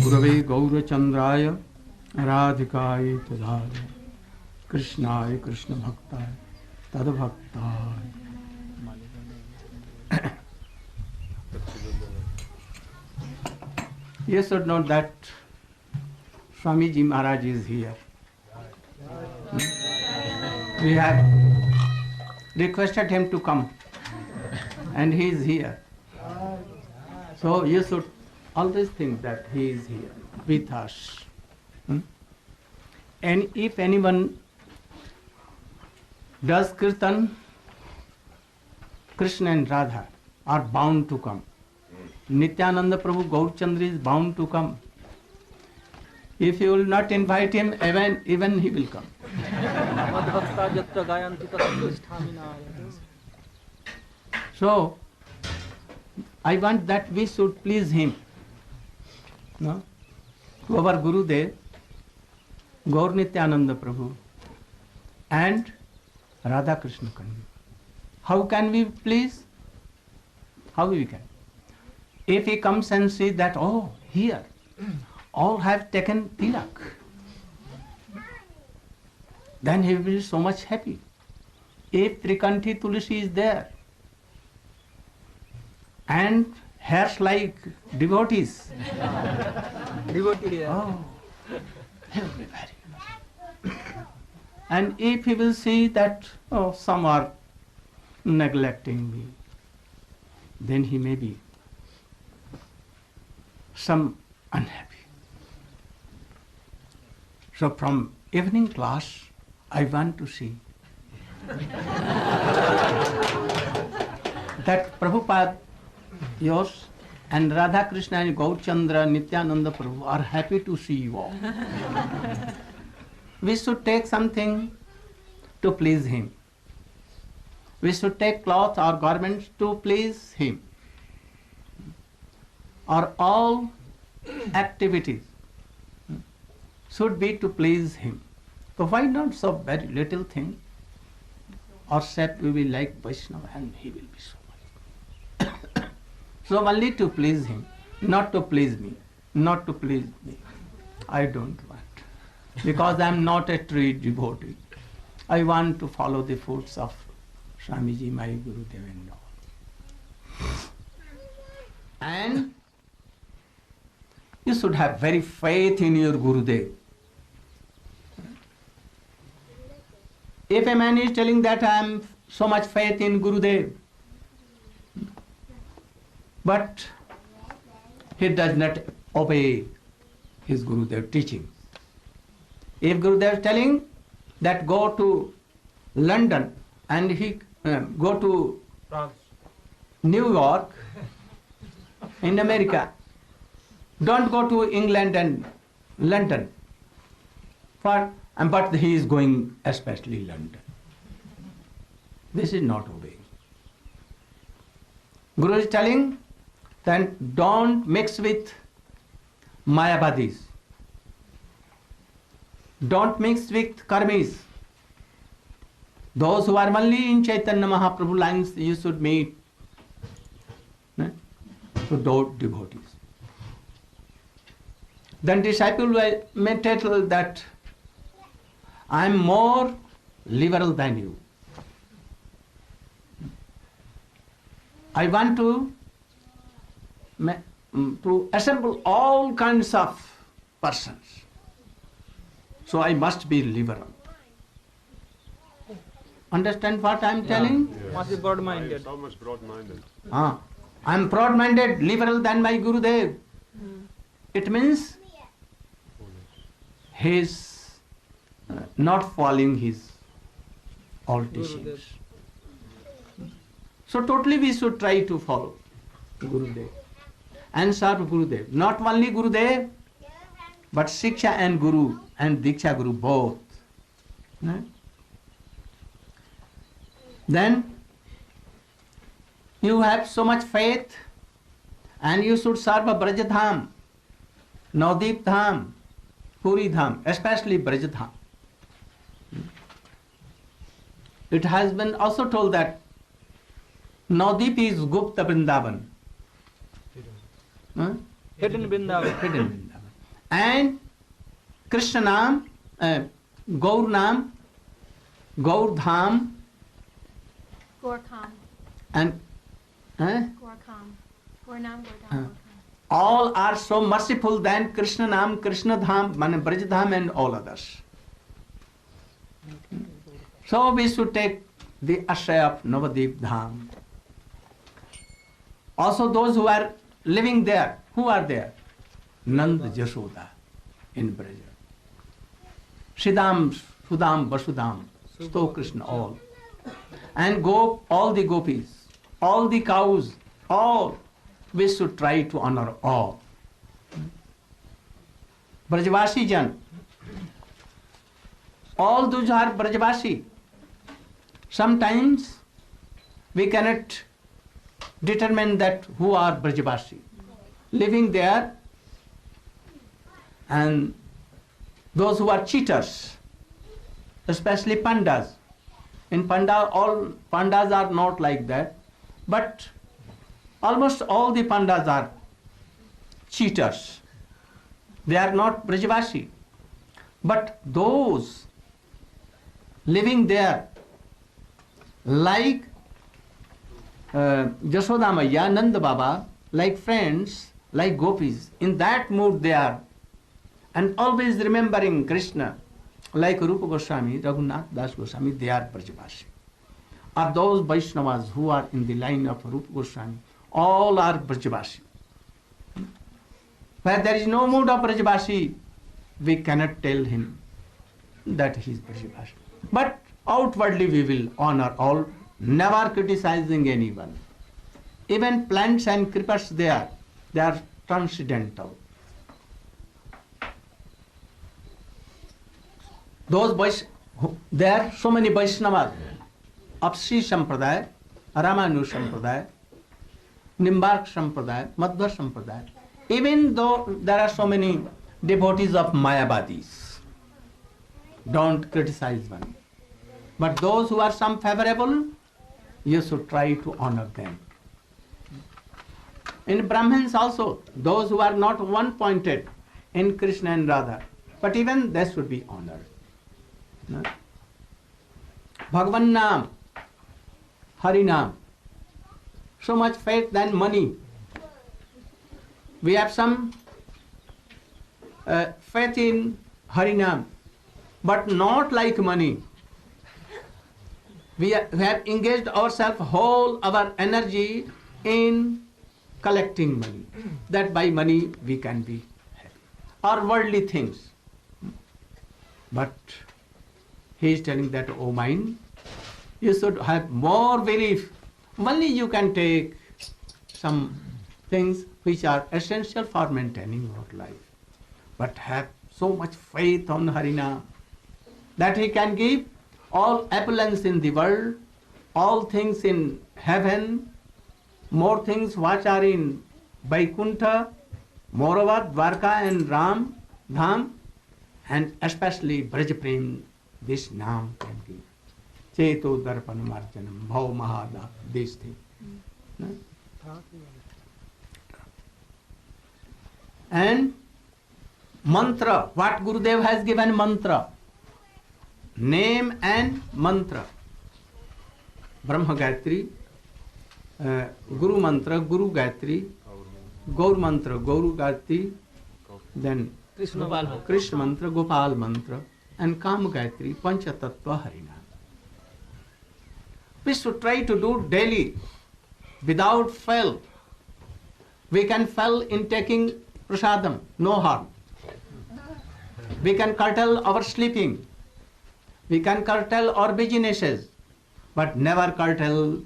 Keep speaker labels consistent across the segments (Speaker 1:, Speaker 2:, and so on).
Speaker 1: गुरवे गौरचंद्राय राधिकाय तदाय कृष्णाय Krishna भक्ताय तद्भक्ताय. You should know that Swamiji Maharaj is here. We have requested him to come and he is here. So you should always think that he is here with us. And if anyone does kirtan, Krishna and Radha are bound to come. Nityananda Prabhu Gaurchandra is bound to come. If you will not invite him, even he will come. So, I want that we should please him. No? To our Gurudev, Gaur Nityananda Prabhu and Radha Krishna Kanvi. How can we please? How we can? If he comes and see that, oh, here, all have taken tilak, then he will be so much happy. If Trikanthi Tulsi is there, and hairs like devotees, oh, he will be very happy. And if he will see that, oh, some are neglecting me, then he may be some unhappy. So from evening class, I want to see that Prabhupada, yours, and Radha Krishna and Gaurchandra, Nityananda Prabhu are happy to see you all. We should take something to please him. We should take cloth or garments to please him. Or all activities should be to please him. So why not so very little thing? Or said we will like Vaishnava and he will be so much. So only to please him, not to please me, not to please me. I don't want. Because I am not a true devotee. I want to follow the footsteps of Swamiji, my Gurudev and all. And you should have very faith in your Gurudev. If a man is telling that I am so much faith in Gurudev, but he does not obey his Gurudev teaching. If Gurudev is telling that go to London and he go to New York in America, don't go to England and London. But he is going especially London. This is not obeying. Guru is telling then don't mix with Mayavadis. Don't mix with Karmis. Those who are only in Chaitanya Mahaprabhu lines, you should meet. So those devotees. Then disciple may tell that I am more liberal than you. I want to assemble all kinds of persons. So I must be liberal. Understand what I am telling?
Speaker 2: Yes. Must be broad-minded.
Speaker 3: So much broad-minded.
Speaker 1: I am broad-minded, liberal than my Gurudev. It means he is not following his all teachings. So totally we should try to follow Gurudev and serve Gurudev. Not only Gurudev, but Shiksha and Guru and Diksha Guru both. Then you have so much faith and you should serve a Brajadham, Navdeep Dham, Puri Dham, especially Brajadham. It has been also told that Navdeep is Gupta Vrindavan Huh?
Speaker 2: Hidden Vrindavan.
Speaker 1: Hidden Vrindavan. And Krishna Naam, Gaur Naam, Gaur Dham,
Speaker 3: Gorkham.
Speaker 1: and
Speaker 3: Gorkham. Gornam, Gordam, Gorkham.
Speaker 1: all are so merciful than Krishna Naam, Krishna Dham, Braj Dham, and all others. So we should take the ashray of Navadip Dham. Also those who are living there, who are there? Nand Jashoda in Braja. Shridam, Sudam, Vasudam, Sto Krishna, all. And all the gopis, all the cows, all. We should try to honor all. Brajvasi Jan, all those are Brajvasi. Sometimes we cannot determine that who are Brajvasi. Living there, and those who are cheaters, especially pandas. In Panda, all pandas are not like that, but almost all the pandas are cheaters. They are not Brajvasi. But those living there, like Jashoda Maiya, Nanda Baba, like friends, like gopis, in that mood they are, and always remembering Krishna, like Rupa Goswami, Raghunath Das Goswami, they are Brajvasi. Or those Vaishnavas who are in the line of Rupa Goswami, all are Brajvasi. Where there is no mood of Brajvasi, we cannot tell him that he is Brajvasi. But outwardly we will honor all, never criticizing anyone. Even plants and creepers they are transcendental. There are so many Vaishnavas of Sri Sampradaya, Ramanu Sampradaya, Nimbark Sampradaya, Madhva Sampradaya. Even though there are so many devotees of Mayavadis, don't criticize one. But those who are some favorable, you should try to honor them. In Brahmins also, those who are not one-pointed in Krishna and Radha, but even they should be honored. No? Bhagavan Naam, Hari Naam, so much faith than money. We have some faith in Hari Naam, but not like money. We have engaged ourselves, whole our energy in collecting money. That by money we can be happy. Or worldly things. But he is telling that, oh mind, you should have more belief. Only you can take some things which are essential for maintaining your life. But have so much faith on Harinam that he can give all opulence in the world, all things in heaven, more things which are in Vaikuntha, moreover Dwarka and Ram, Dham, and especially Braj Prem, this Naam can give. Cheto Darpan Marjanam, Bhav Mahada, this thing. No? And mantra, what Gurudev has given mantra? Name and mantra. Brahma Gayatri, Guru mantra, Guru Gayatri, Gaur mantra, Gauru Gayatri, then Krishna mantra, Gopal mantra, and Kam Gayatri, Pancha Tattva Harinam. We should try to do daily without fail. We can fail in taking prasadam, no harm. We can curtail our sleeping. We can curtail our businesses, but never curtail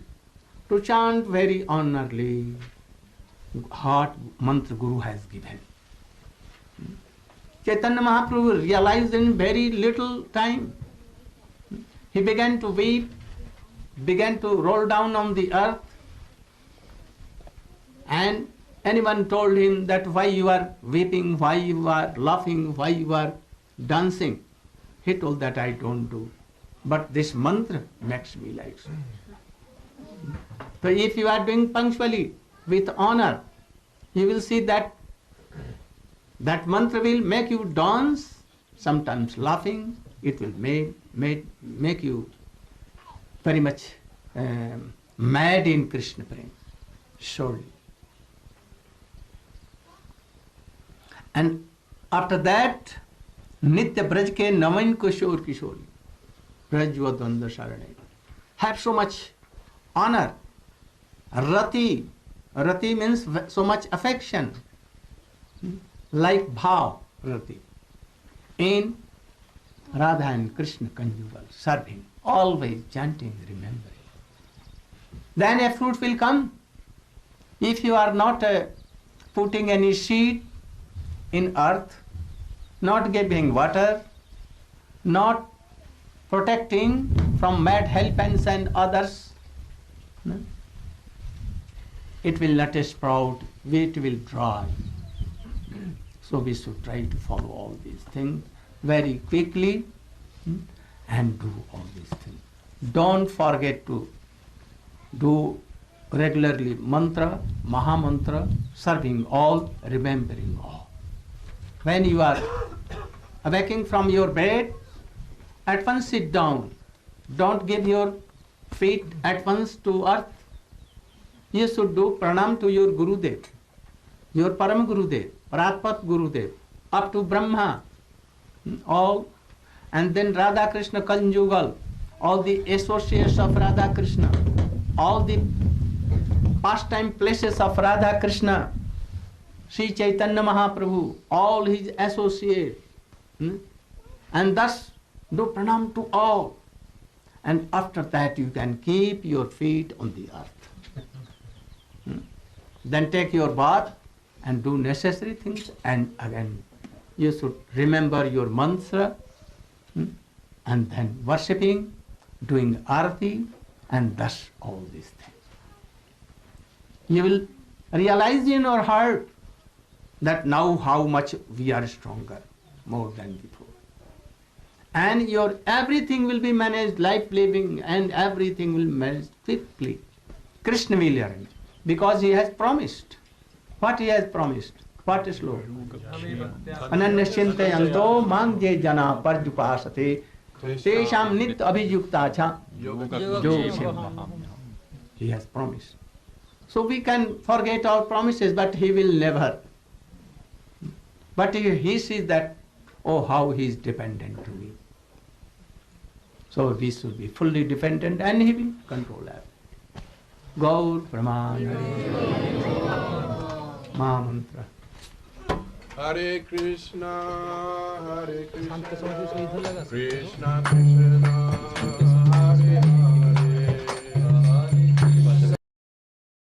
Speaker 1: to chant very honorably heart mantra Guru has given. Chaitanya Mahaprabhu realized in very little time. He began to weep, began to roll down on the earth, and anyone told him that why you are weeping, why you are laughing, why you are dancing. He told that I don't do. But this mantra makes me like so. So if you are doing punctually, with honor, you will see that that mantra will make you dance, sometimes laughing. It will make you very much mad in Krishna prema, surely. And after that, Nitya Braj ke Navain Kishore Kishori, Brajva Dvanda Sharane, have so much honor. Rati means so much affection, like bhav, rati, in Radha and Krishna conjugal, serving, always chanting, remembering. Then a fruit will come. If you are not putting any seed in earth, not giving water, not protecting from mad helpers and others, it will not sprout, it will dry. So we should try to follow all these things very quickly and do all these things. Don't forget to do regularly mantra, maha mantra, serving all, remembering all. When you are awaking from your bed, at once sit down. Don't give your feet at once to earth. You should do pranam to your Gurudev, your Param Gurudev, Pratpat Gurudev, up to Brahma, all, and then Radha Krishna conjugal, all the associates of Radha Krishna, all the pastime places of Radha Krishna, Sri Chaitanya Mahaprabhu, all his associates, and thus do pranam to all. And after that you can keep your feet on the earth. Then take your bath and do necessary things, and again you should remember your mantra, and then worshipping, doing arati, and thus all these things. You will realize in your heart that now how much we are stronger, more than before. And your everything will be managed, life living, and everything will manage quickly. Krishna will arrange, because he has promised. What he has promised? What is Lord? Ananya Chintayanto Mangye Jana Parjupasate Tesham Nit Abhijukta Cha Yoga. He has promised. So we can forget our promises, but he will never. But he sees that, oh, how he is dependent to me. So we should be fully dependent, and he will control everything. Gaur Brahmana Maha Mantra.
Speaker 2: Hare Krishna, Krishna Krishna